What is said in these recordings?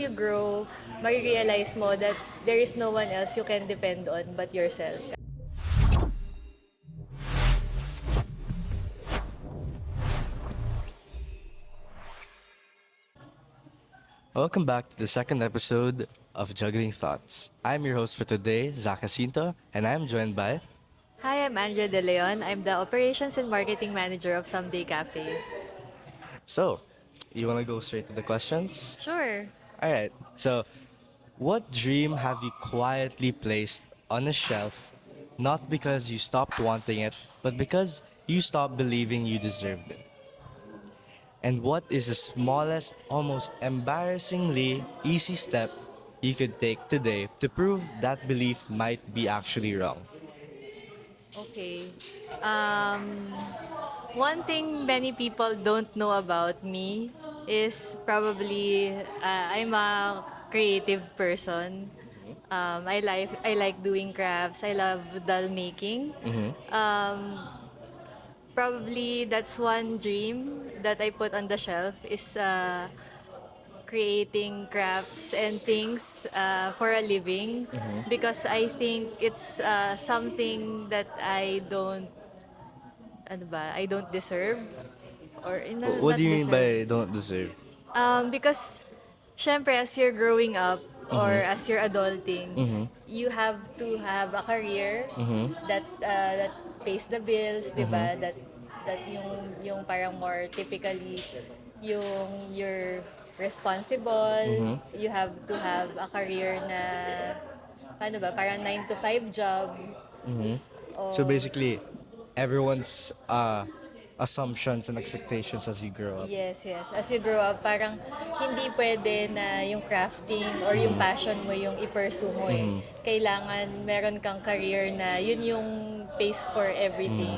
you grow, marirealize mo that there is no one else you can depend on but yourself. Welcome back to the second episode of Juggling Thoughts. I'm your host for today, Zach Jacinto, and I'm joined by. Hi, I'm Andrea De Leon. I'm the Operations and Marketing Manager of Someday Cafe. So, you want to go straight to the questions? Sure. Alright, so what dream have you quietly placed on a shelf, not because you stopped wanting it, but because you stopped believing you deserved it? And what is the smallest, almost embarrassingly easy step you could take today to prove that belief might be actually wrong? Okay. Um, One thing many people don't know about me is probably I'm a creative person. I like doing crafts. I love doll making. Um, Probably that's one dream that I put on the shelf is creating crafts and things for a living because I think it's something that I don't deserve or What not do you mean deserve. by don't deserve? Because syempre as you're growing up or Mm-hmm. as you're adulting, Mm-hmm. you have to have a career Mm-hmm. that pays the bills, 'di Mm-hmm. ba? That yung parang more typically yung you're responsible, Mm-hmm. you have to have a career na ano ba, parang 9 to 5 job Mm-hmm. So o basically, everyone's assumptions and expectations as you grow up. yes, yes. As you grow up, parang hindi pwede na yung crafting or yung Mm-hmm. passion mo yung i-pursue mo eh. Mm-hmm. Kailangan meron kang career na yun yung base for Mm-hmm. everything.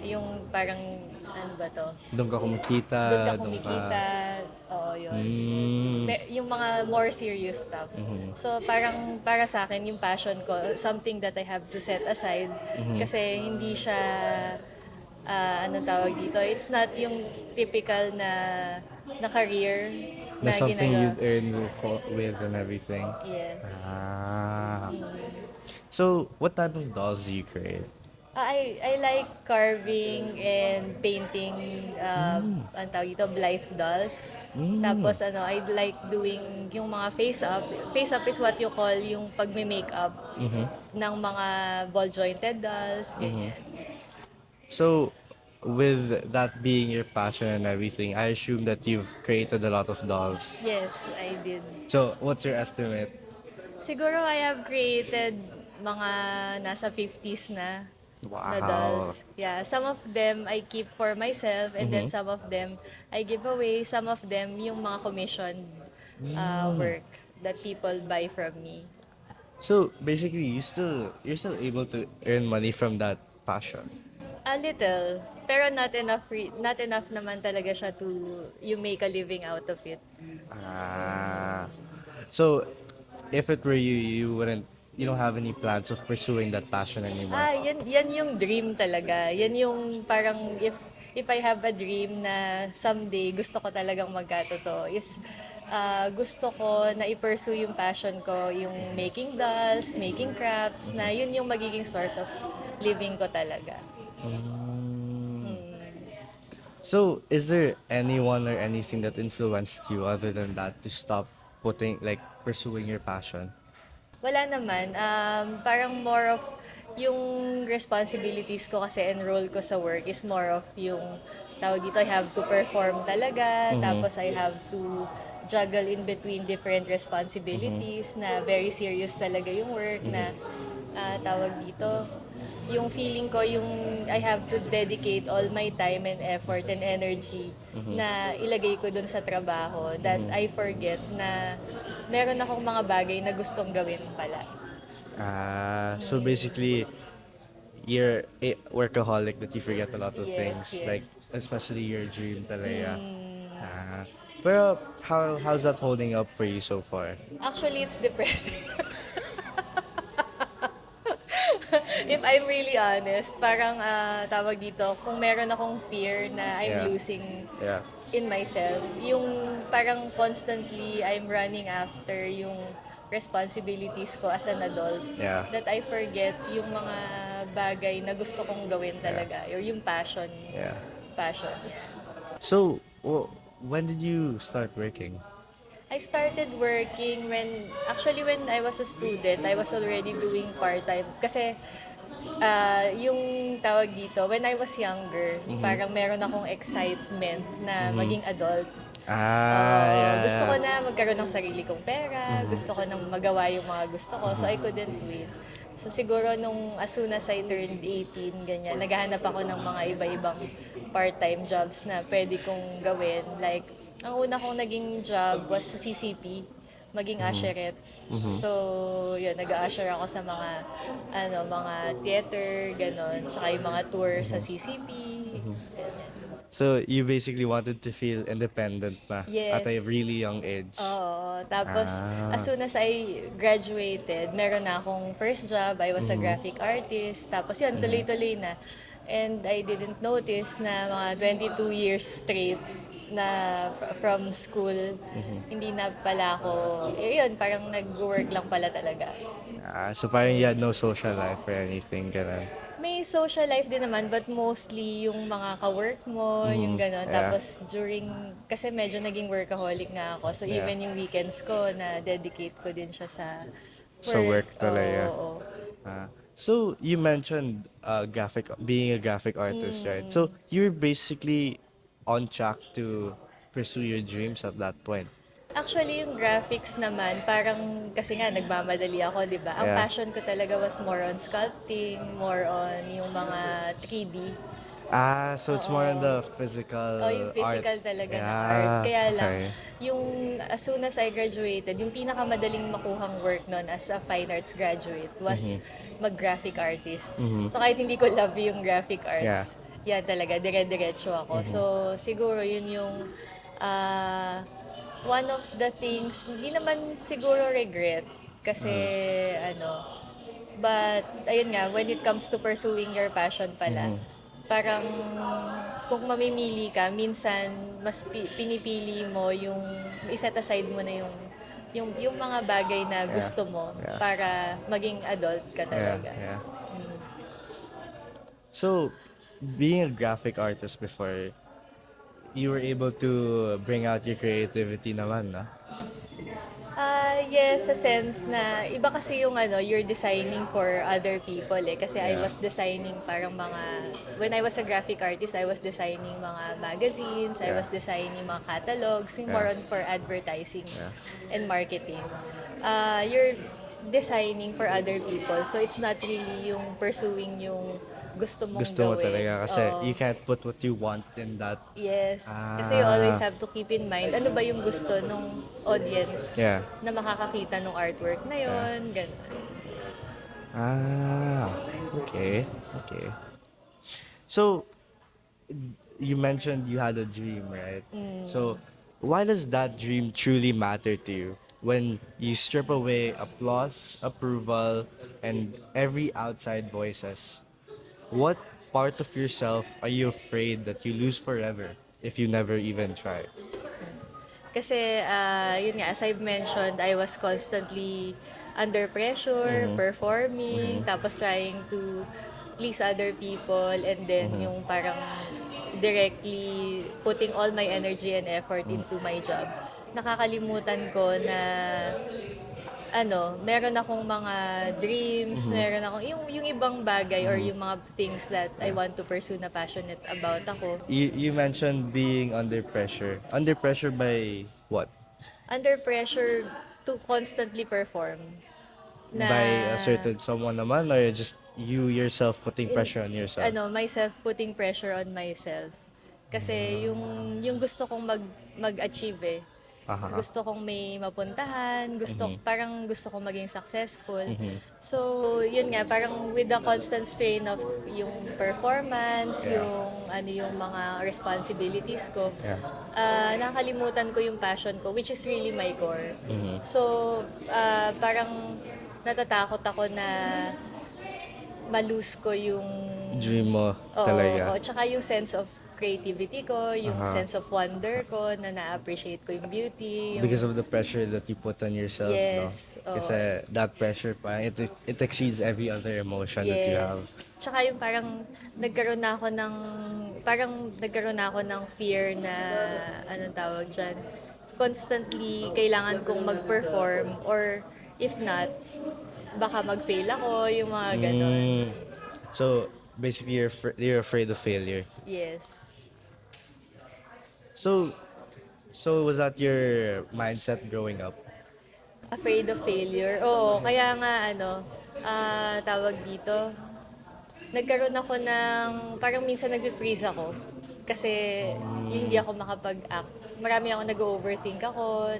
Yung parang, ano ba to? Doon ka kumikita, Doon ka doon ka. kumikita. Oo, yun. Mm. Yung mga more serious stuff. Mm-hmm. So, parang para sa akin, yung passion ko, something that I have to set aside. Mm-hmm. Kasi hindi siya, anong tawag dito, it's not yung typical na career Na na something ginagawa. you'd earn with and everything. Yes. Ah. So, what type of dolls do you create? I like carving and painting, ang tawag dito, Blythe dolls. Mm. Tapos I like doing yung mga face up. Face up is what you call yung pagme-makeup Mm-hmm. ng mga ball jointed dolls, Mm-hmm. ganyan. So, with that being your passion and everything, I assume that you've created a lot of dolls. Yes, I did. So, what's your estimate? Siguro I have created mga nasa 50s na Wow. dolls. Yeah, some of them I keep for myself and then Mm-hmm. some of them I give away. Some of them yung mga commissioned work that people buy from me. So, basically, you're still able to earn money from that passion. A little, pero not enough naman talaga siya to you make a living out of it. Ah. So, if it were you, you don't have any plans of pursuing that passion anymore. Yan yung dream talaga. Yan yung parang if I have a dream na someday gusto ko talagang magkatotoo is gusto ko na i-pursue yung passion ko, yung making dolls, making crafts, na yun yung magiging source of living ko talaga. Mm. So, is there anyone or anything that influenced you other than that to stop pursuing your passion? Wala naman. Parang more of yung responsibilities ko kasi enroll ko sa work is more of yung tawag dito, I have to perform talaga. Tapos I have to juggle in between different responsibilities na very serious talaga yung work na tawag dito. Yung feeling ko, yung I have to dedicate all my time and effort and energy na ilagay ko dun sa trabaho that I forget na meron akong mga bagay na gustong gawin pala. So basically, you're a workaholic that you forget a lot of Yes, things, yes. like especially your dream talaga. Pero how's that holding up for you so far? Actually, it's depressing. If I'm really honest, parang tawag dito, kung meron akong fear na I'm Yeah. losing Yeah. in myself. Yung parang constantly I'm running after yung responsibilities ko as an adult. Yeah. That I forget yung mga bagay na gusto kong gawin talaga. Or yung passion. Yeah. Passion, yeah. So, when did you start working? I started working when I was a student, I was already doing part-time. Kasi yung tawag dito, when I was younger, parang meron akong excitement na maging adult. Ah, yeah, Gusto ko yeah. na magkaroon ng sarili kong pera, gusto ko nang magawa yung mga gusto ko, so I couldn't wait. So siguro nung as soon as I turned 18, ganyan, naghahanap ako ng mga iba-ibang part-time jobs na pwede kong gawin. Like, ang una kong naging job was sa CCP, maging usherette. So, yun, nag-usher ako sa mga theater, ganon, tsaka yung mga tour sa CCP. Ganyan. So, you basically wanted to feel independent na at Yes. a really young age. Oo. Tapos, Ah. as soon as I graduated, meron na akong first job. I was a graphic artist. Tapos yun, tuloy-tuloy na. And I didn't notice na mga 22 years straight na from school, hindi na pala ako, yun, parang nag-work lang pala talaga. So parang you had no social life or anything, ganun. May social life din naman, but mostly yung mga ka-work mo, yung gano'n. Yeah. Tapos kasi medyo naging workaholic nga ako. So Yeah. even yung weekends ko, na-dedicate ko din siya sa Sa work talaga. Oo. So you mentioned being a graphic artist, right? So you're basically on track to pursue your dreams at that point. Actually, yung graphics naman, parang kasi nga nagmamadali ako, di ba? Ang Yeah. passion ko talaga was more on sculpting, more on yung mga 3D. So it's more on the physical Yung physical art. talaga na Yeah, art. Kaya lang, okay. yung as soon as I graduated, yung pinakamadaling makuhang work nun as a fine arts graduate was mag-graphic artist. So kahit hindi ko love yung graphic arts, yan talaga, dire-diretso ako. So siguro yun yung one of the things, hindi naman siguro regret kasi but ayun nga, when it comes to pursuing your passion pala, parang kung mamimili ka, minsan mas pinipili mo yung i-set aside mo na yung mga bagay na gusto mo Yeah. para maging adult ka talaga. Yeah. So, being a graphic artist before, you were able to bring out your creativity naman, na? Yes, sa sense na iba kasi yung you're designing for other people eh. Kasi I Yeah. was designing parang when I was a graphic artist, I was designing mga magazines, I Yeah. was designing mga catalogs, yung more on for advertising and marketing. You're designing for other people, so it's not really yung pursuing yung gusto mong Gusto mo gawin. talaga kasi Oo. you can't put what you want in that. Yes. Kasi you always have to keep in mind ano ba yung gusto ng audience Yeah. na makakakita ng artwork na yon, ganun. Okay. So, you mentioned you had a dream, right? So, why does that dream truly matter to you? When you strip away applause, approval, and every outside voices, what part of yourself are you afraid that you lose forever if you never even try? Kasi yun nga, as I've mentioned, I was constantly under pressure, performing, tapos trying to please other people, and then yung parang directly putting all my energy and effort into my job. Nakakalimutan ko na meron akong mga dreams, meron akong yung ibang bagay or yung mga things that I want to pursue na passionate about ako. You mentioned being under pressure. Under pressure by what? Under pressure to constantly perform. By a certain someone naman, or just you yourself putting pressure on yourself? Myself putting pressure on myself. Kasi yung gusto kong mag-achieve eh. Gusto kong may mapuntahan, parang gusto kong maging successful. So, yun nga, parang with the constant strain of yung performance, yung mga responsibilities ko, nakakalimutan ko yung passion ko, which is really my core. So, parang natatakot ako na ma-lose ko yung Dream mo Oo, talaga. tsaka yung sense of creativity ko, yung sense of wonder ko, na na-appreciate ko yung beauty. Yung, Because of the pressure that you put on yourself, no? yes, oo. Kasi that pressure pa, it exceeds every other emotion that you have. Yes. Tsaka yung parang nagkaroon na ako ng fear na, anong tawag dyan, constantly kailangan kong mag-perform, or if not, baka mag-fail ako, yung mga ganon. So basically, you're afraid of failure. Yes. So was that your mindset growing up? Afraid of failure. Oo, kaya nga tawag dito, nagkaroon ako ng, parang minsan nag-freeze ako. Kasi hindi ako makapag-act. Marami ako nag-overthink ako,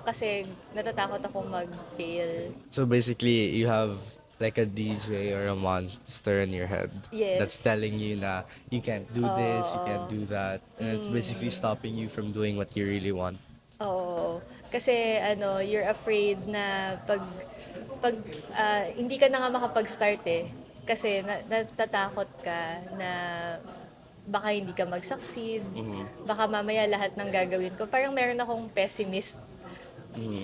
kasi natatakot akong mag-fail. So basically, you have like a DJ or a monster in your head Yes. that's telling you na you can't do this, you can't do that, and it's basically stopping you from doing what you really want. Oo. Kasi you're afraid na hindi ka na nga makapag-start eh. Kasi natatakot ka na baka hindi ka mag-succeed. Baka mamaya lahat ng gagawin ko. Parang meron akong pessimist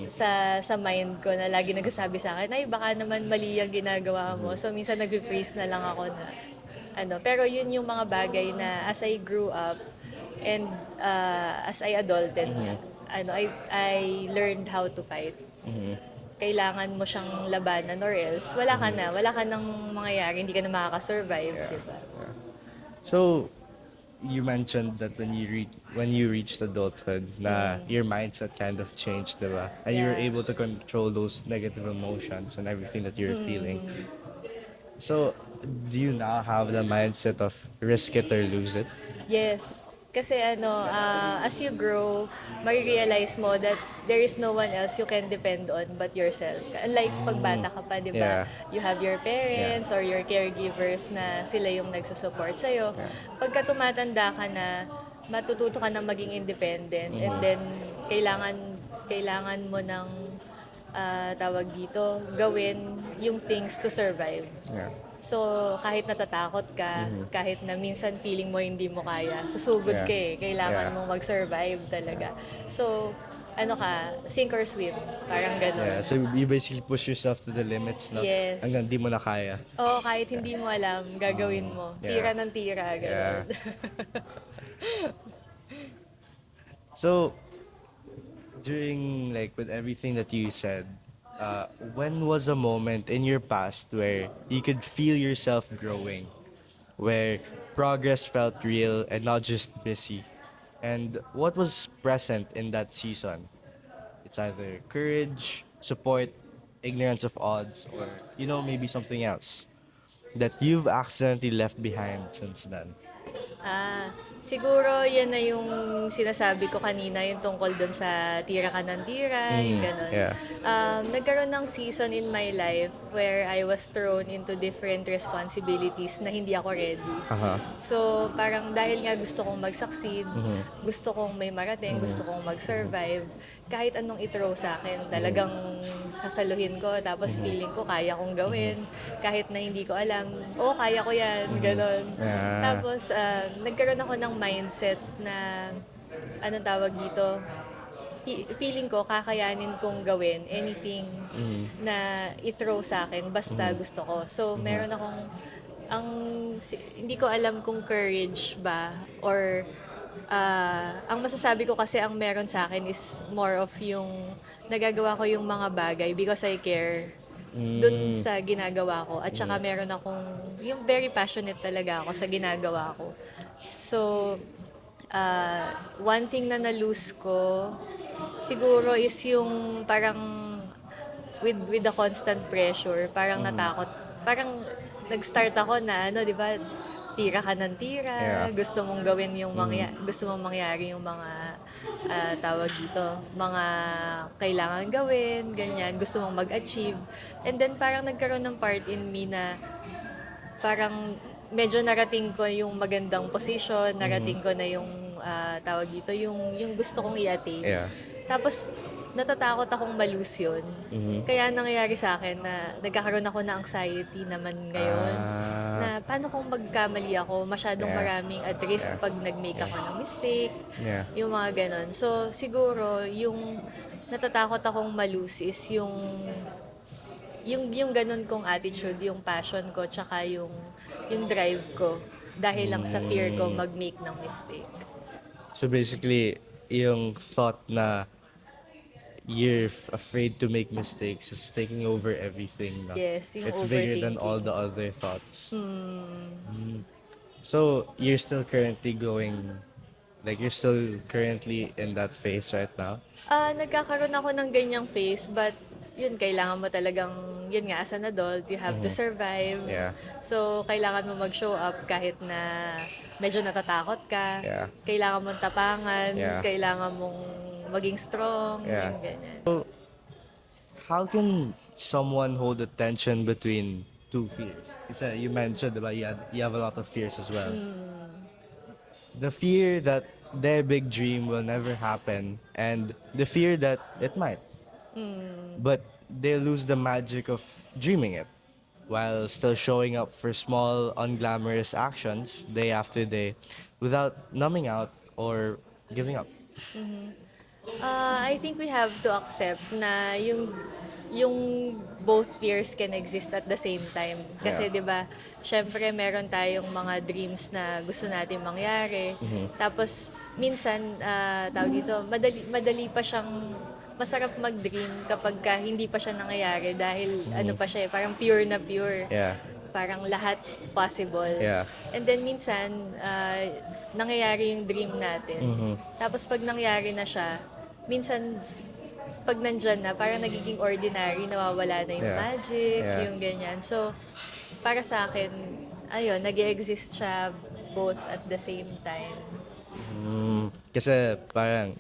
sa mind ko na lagi nagsasabi sa akin, ay baka naman mali ang ginagawa mo. So minsan nag-freeze na lang ako na pero yun yung mga bagay na as I grew up and as I adulted, I learned how to fight. Kailangan mo siyang labanan or else wala ka nang mangyayari, hindi ka na makaka-survive, diba? So you mentioned that when you reached adulthood, na your mindset kind of changed, diba? And you were Yeah. able to control those negative emotions and everything that you're feeling. So do you now have the mindset of risk it or lose it? Yes. Kasi as you grow, marirealize mo that there is no one else you can depend on but yourself. Unlike pag bata ka pa, di ba? Yeah. You have your parents or your caregivers na sila yung nagsusupport sa'yo. Pagka tumatanda ka na, matututo ka na maging independent, and then kailangan mo ng tawag dito, gawin yung things to survive. Yeah. So, kahit natatakot ka, kahit na minsan feeling mo hindi mo kaya, susugod Yeah. ka eh. Kailangan Yeah. mong mag-survive talaga. So, sink or swim. Parang gano'n. Yeah, so you basically push yourself to the limits, no? Yes. Hanggang di mo na kaya. Oo, kahit hindi mo alam, gagawin mo. Yeah. Tira ng tira, gano'n. So, during, like, with everything that you said, when was a moment in your past where you could feel yourself growing, where progress felt real and not just busy? And what was present in that season? It's either courage, support, ignorance of odds, or, maybe something else that you've accidentally left behind since then. Siguro yan na yung sinasabi ko kanina, yung tungkol dun sa tira ka ng tira, yung gano'n. Yeah. Nagkaroon ng season in my life where I was thrown into different responsibilities na hindi ako ready. So, parang dahil nga gusto kong mag-succeed, gusto kong may marating, gusto kong mag-survive, kahit anong i-throw sa akin, talagang sasaluhin ko, tapos feeling ko kaya kong gawin, kahit na hindi ko alam, kaya ko yan, gano'n. Yeah. Tapos, nagkaroon ako ng mindset na, anong tawag dito, feeling ko kakayanin kong gawin anything na i-throw sa akin basta gusto ko. So, meron akong, hindi ko alam kung courage ba or ang masasabi ko kasi ang meron sa akin is more of yung nagagawa ko yung mga bagay because I care dun sa ginagawa ko. At saka meron akong, yung very passionate talaga ako sa ginagawa ko. So, one thing na na-lose ko, siguro is yung parang with the constant pressure, parang natakot. Parang nag-start ako na, di ba, tira ka ng tira, gusto mong gawin yung gusto mong mangyari yung mga tawag dito, mga kailangan gawin, ganyan, gusto mong mag-achieve. And then parang nagkaroon ng part in me na parang medyo narating ko yung magandang position, narating ko na yung tawag dito, yung gusto kong i-attain. Yeah. Tapos natatakot akong malose yun. Kaya nangyayari sa akin na nagkakaroon ako ng anxiety naman ngayon. Ah, Na paano kung magkamali ako, masyadong Yeah. maraming at risk Yeah. pag nag-make ako ng mistake, yeah. yung mga ganon. So, siguro, yung natatakot akong malose is yung ganun kong attitude, yung passion ko, tsaka yung drive ko. Dahil lang sa fear ko mag-make ng mistake. So basically, yung thought na you're afraid to make mistakes is taking over everything. No? Yes, yung It's bigger than all overthinking. the other thoughts. So you're still currently you're still currently in that phase right now? Nagkakaroon ako ng ganyang phase, but yun, kailangan mo talagang, yun nga, as an adult, you have to survive. Yeah. So, kailangan mo mag-show up kahit na medyo natatakot ka. Yeah. Kailangan mong tapangan, Yeah. kailangan mong maging strong, Yeah. yung ganyan. How can someone hold the tension between two fears? You mentioned about you have a lot of fears as well. The fear that their big dream will never happen and the fear that it might. But they lose the magic of dreaming it while still showing up for small, unglamorous actions day after day without numbing out or giving up. I think we have to accept na yung both fears can exist at the same time. Kasi Yeah. 'di ba, syempre meron tayong mga dreams na gusto natin mangyari. Tapos minsan tawag dito, madali pa siyang masarap mag-dream kapag ka hindi pa siya nangyayari dahil ano pa siya, parang pure na pure. Yeah. Parang lahat possible. Yeah. And then minsan, nangyayari yung dream natin. Tapos pag nangyari na siya, minsan pag nandyan na, parang nagiging ordinary, nawawala na yung Yeah. magic, Yeah. yung ganyan. So, para sa akin, ayun, nag-exist siya both at the same time. Kasi parang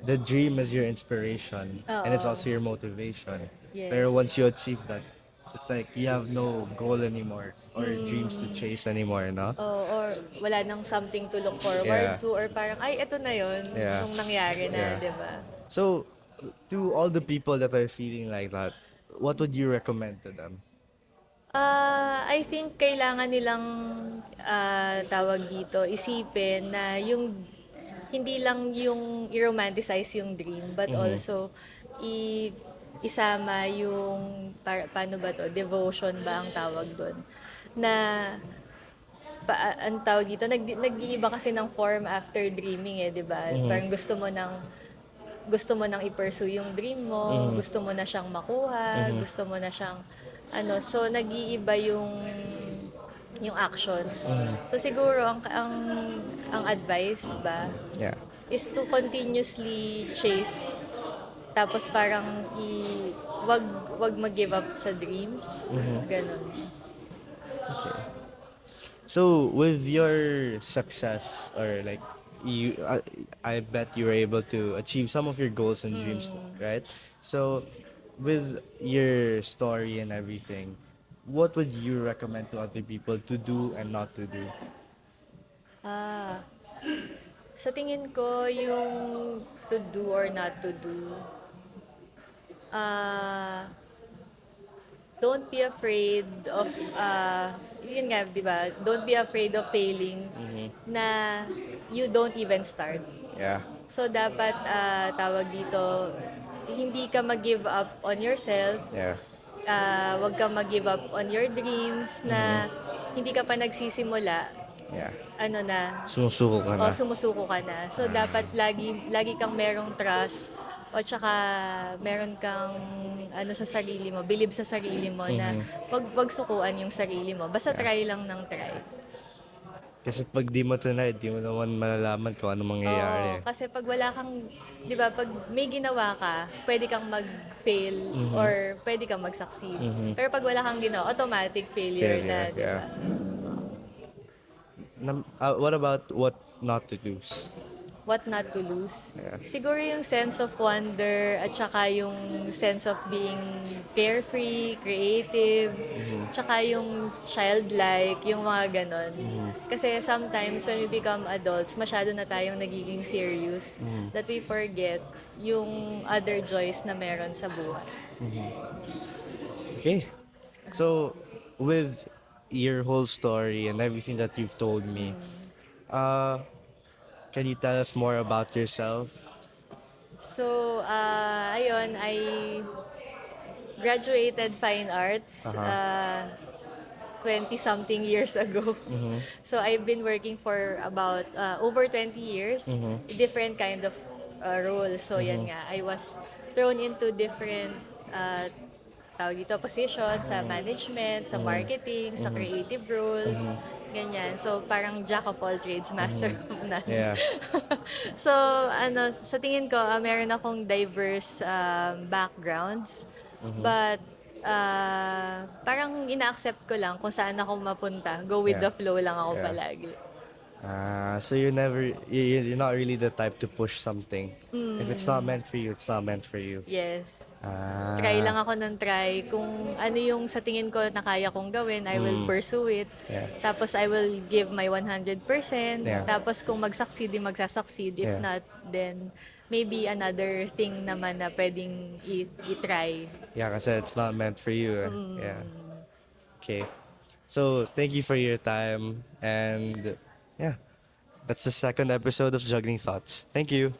the dream is your inspiration and it's Oo. also your motivation. Yes. Pero once you achieve that, it's like you have no goal anymore or dreams to chase anymore, no? Or wala nang something to look forward Yeah. to, or parang, ay, eto na yun, Yeah. nung nangyari na, Yeah. di ba? So, to all the people that are feeling like that, what would you recommend to them? I think kailangan nilang tawag dito, isipin na yung hindi lang yung i-romanticize yung dream, but also isama yung paano ba to, devotion ba ang tawag doon, na ang tawag dito, nag-iiba kasi ng form after dreaming eh, 'di ba? Parang gusto mo nang i-pursue yung dream mo, gusto mo na siyang makuha, gusto mo na siyang so nag-iiba yung actions. So siguro ang advice ba Yeah. is to continuously chase, tapos parang wag mag-give up sa dreams. Ganun. Okay. So, with your success or like I bet you were able to achieve some of your goals and dreams, right? So, with your story and everything, what would you recommend to other people to do and not to do? Sa tingin ko, yung to do or not to do, don't be afraid of, yun nga, di ba? Don't be afraid of failing na you don't even start. Yeah. So, dapat, tawag dito, hindi ka mag-give up on yourself. Yeah. Wag kang mag-give up on your dreams na hindi ka pa nagsisimula, Yeah. sumusuko Sumusuko ka na. sumusuko ka na. So, dapat lagi kang merong trust o tsaka meron kang sa sarili mo, believe sa sarili mo na wag sukuan yung sarili mo. Basta try lang ng try. Kasi pag di mo tinry, di mo naman malalaman kung ano mangyayari. Oo, kasi pag wala kang, di ba, pag may ginawa ka, pwede kang mag-fail or pwede kang mag-succeed. Pero pag wala kang ginawa, automatic failure na, di ba? What about what not to lose? What not to lose. Yeah. Siguro yung sense of wonder at saka yung sense of being carefree, creative, tsaka yung childlike, yung mga ganon. Kasi sometimes when we become adults, masyado na tayong nagiging serious that we forget yung other joys na meron sa buhay. Okay. So, with your whole story and everything that you've told me, uh, can you tell us more about yourself? So, ayun, I graduated fine arts Uh-huh. 20-something years ago. So, I've been working for about over 20 years, different kind of roles. So, yan nga, I was thrown into different tawag dito, positions sa management, sa marketing, sa creative roles, ganyan. So, parang jack of all trades, master of none. Yeah. So, sa tingin ko, meron akong diverse backgrounds. But, parang ina-accept ko lang kung saan ako mapunta. Go with Yeah. the flow lang ako Yeah. palagi. So you're not really the type to push something. If it's not meant for you, it's not meant for you. Yes. Ah. Try lang ako ng try. Kung ano yung sa tingin ko na kaya kong gawin, I will pursue it. Yeah. Tapos I will give my 100%. Yeah. Tapos kung magsasucceed, magsasucceed. If Yeah. not, then maybe another thing naman na pwedeng i-try. Yeah, kasi it's not meant for you. Yeah. Okay. So, thank you for your time. And yeah, that's the second episode of Juggling Thoughts. Thank you.